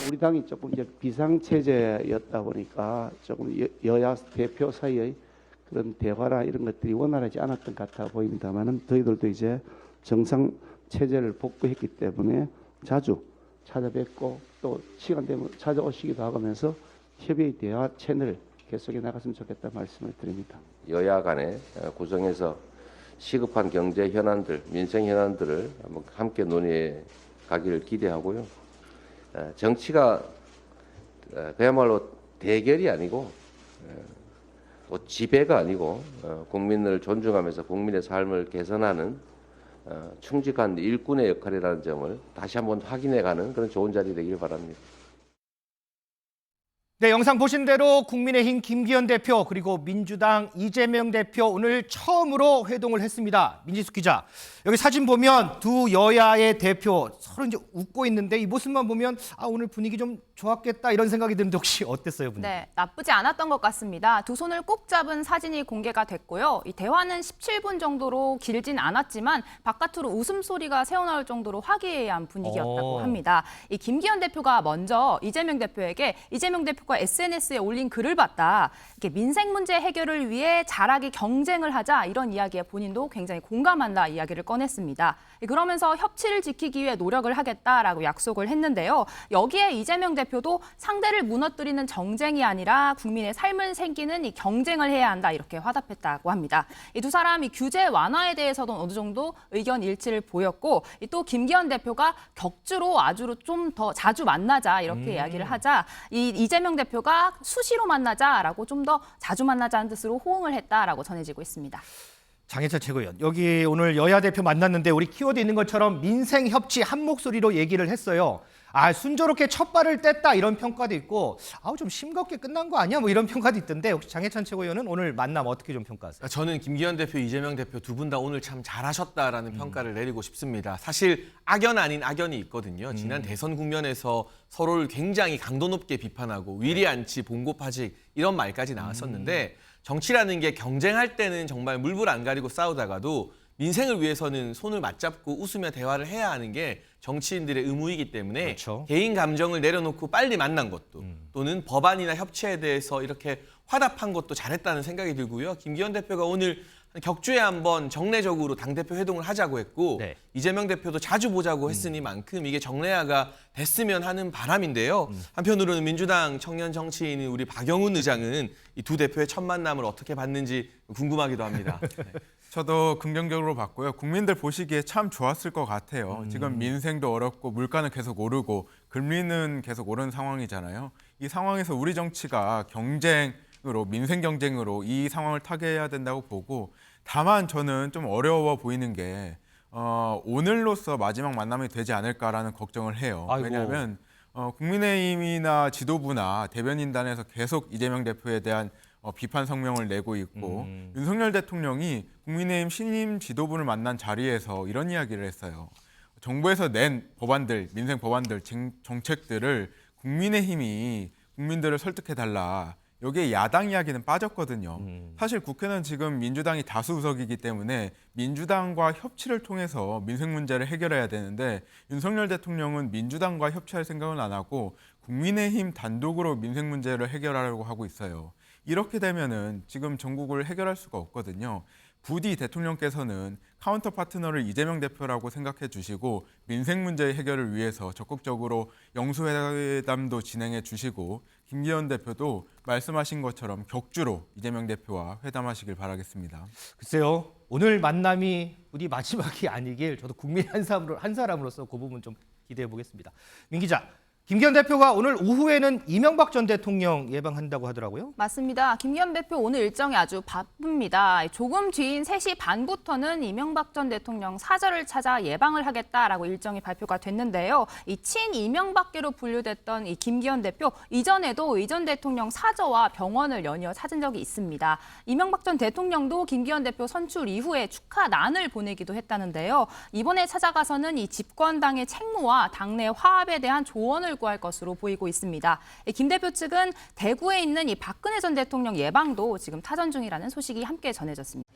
우리 당이 조금 이제 비상체제였다 보니까 조금 여야 대표 사이의 그런 대화나 이런 것들이 원활하지 않았던 것 같아 보입니다만은 저희들도 이제 정상 체제를 복구했기 때문에 자주 찾아뵙고 또 시간 되면 찾아오시기도 하면서 협의의 대화 채널을 계속해 나갔으면 좋겠다 말씀을 드립니다. 여야 간에 구성해서 시급한 경제 현안들, 민생 현안들을 한번 함께 논의해 가기를 기대하고요. 정치가 그야말로 대결이 아니고 또 지배가 아니고 국민을 존중하면서 국민의 삶을 개선하는 충직한 일꾼의 역할이라는 점을 다시 한번 확인해가는 그런 좋은 자리 되길 바랍니다. 네, 영상 보신 대로 국민의힘 김기현 대표 그리고 민주당 이재명 대표 오늘 처음으로 회동을 했습니다. 민지숙 기자, 여기 사진 보면 두 여야의 대표 서로 이제 웃고 있는데 이 모습만 보면 오늘 분위기 좀 좋았겠다 이런 생각이 드는데 혹시 어땠어요, 분위기? 네, 나쁘지 않았던 것 같습니다. 두 손을 꼭 잡은 사진이 공개가 됐고요. 이 대화는 17분 정도로 길진 않았지만 바깥으로 웃음소리가 새어나올 정도로 화기애애한 분위기였다고 합니다. 이 김기현 대표가 먼저 이재명 대표에게 이재명 대표가 SNS에 올린 글을 봤다. 이렇게 민생 문제 해결을 위해 잘하게 경쟁을 하자 이런 이야기에 본인도 굉장히 공감한다 이야기를 꺼냈습니다. 그러면서 협치를 지키기 위해 노력을 하겠다라고 약속을 했는데요. 여기에 이재명 대표도 상대를 무너뜨리는 정쟁이 아니라 국민의 삶을 생기는 이 경쟁을 해야 한다 이렇게 화답했다고 합니다. 이 두 사람이 규제 완화에 대해서도 어느 정도 의견 일치를 보였고 또 김기현 대표가 격주로 아주 좀 더 자주 만나자 이렇게 이야기를 하자 이재명 대표가 수시로 만나자라고 좀 더 자주 만나자는 뜻으로 호응을 했다라고 전해지고 있습니다. 장해찬 최고위원, 여기 오늘 여야 대표 만났는데 우리 키워드 있는 것처럼 민생 협치 한 목소리로 얘기를 했어요. 순조롭게 첫 발을 뗐다 이런 평가도 있고 좀 싱겁게 끝난 거 아니야? 뭐 이런 평가도 있던데 혹시 장해찬 최고위원은 오늘 만남 어떻게 좀 평가하세요? 저는 김기현 대표, 이재명 대표 두 분 다 오늘 참 잘하셨다라는 평가를 내리고 싶습니다. 사실 악연 아닌 악연이 있거든요. 지난 대선 국면에서 서로를 굉장히 강도 높게 비판하고 위리안치, 봉고파직 이런 말까지 나왔었는데 정치라는 게 경쟁할 때는 정말 물불 안 가리고 싸우다가도 민생을 위해서는 손을 맞잡고 웃으며 대화를 해야 하는 게 정치인들의 의무이기 때문에 그렇죠. 개인 감정을 내려놓고 빨리 만난 것도 또는 법안이나 협치에 대해서 이렇게 화답한 것도 잘했다는 생각이 들고요. 김기현 대표가 오늘 격주에 한번 정례적으로 당대표 회동을 하자고 했고 네. 이재명 대표도 자주 보자고 했으니만큼 이게 정례화가 됐으면 하는 바람인데요. 한편으로는 민주당 청년 정치인인 우리 박영훈 의장은 이 두 대표의 첫 만남을 어떻게 봤는지 궁금하기도 합니다. 네. 저도 긍정적으로 봤고요. 국민들 보시기에 참 좋았을 것 같아요. 지금 민생도 어렵고 물가는 계속 오르고 금리는 계속 오른 상황이잖아요. 이 상황에서 우리 정치가 경쟁으로 민생 경쟁으로 이 상황을 타개해야 된다고 보고 다만 저는 좀 어려워 보이는 게 오늘로써 마지막 만남이 되지 않을까라는 걱정을 해요. 아이고. 왜냐하면 국민의힘이나 지도부나 대변인단에서 계속 이재명 대표에 대한 비판 성명을 내고 있고 윤석열 대통령이 국민의힘 신임 지도부를 만난 자리에서 이런 이야기를 했어요. 정부에서 낸 법안들, 민생 법안들, 정책들을 국민의힘이 국민들을 설득해달라. 여기에 야당 이야기는 빠졌거든요. 사실 국회는 지금 민주당이 다수 의석이기 때문에 민주당과 협치를 통해서 민생 문제를 해결해야 되는데 윤석열 대통령은 민주당과 협치할 생각은 안 하고 국민의힘 단독으로 민생 문제를 해결하려고 하고 있어요. 이렇게 되면은 지금 전국을 해결할 수가 없거든요. 부디 대통령께서는 카운터 파트너를 이재명 대표라고 생각해 주시고 민생 문제 해결을 위해서 적극적으로 영수회담도 진행해 주시고 김기현 대표도 말씀하신 것처럼 격주로 이재명 대표와 회담하시길 바라겠습니다. 글쎄요, 오늘 만남이 우리 마지막이 아니길 저도 국민 한 사람으로서 그 부분 좀 기대해 보겠습니다. 민 기자, 김기현 대표가 오늘 오후에는 이명박 전 대통령 예방한다고 하더라고요. 맞습니다. 김기현 대표 오늘 일정이 아주 바쁩니다. 조금 뒤인 3시 반부터는 이명박 전 대통령 사저를 찾아 예방을 하겠다라고 일정이 발표가 됐는데요. 이 친이명박계로 분류됐던 이 김기현 대표 이전에도 이 전 대통령 사저와 병원을 연이어 찾은 적이 있습니다. 이명박 전 대통령도 김기현 대표 선출 이후에 축하난을 보내기도 했다는데요. 이번에 찾아가서는 이 집권당의 책무와 당내 화합에 대한 조언을 구할 것으로 보이고 있습니다. 김 대표 측은 대구에 있는 이 박근혜 전 대통령 예방도 지금 타전 중이라는 소식이 함께 전해졌습니다.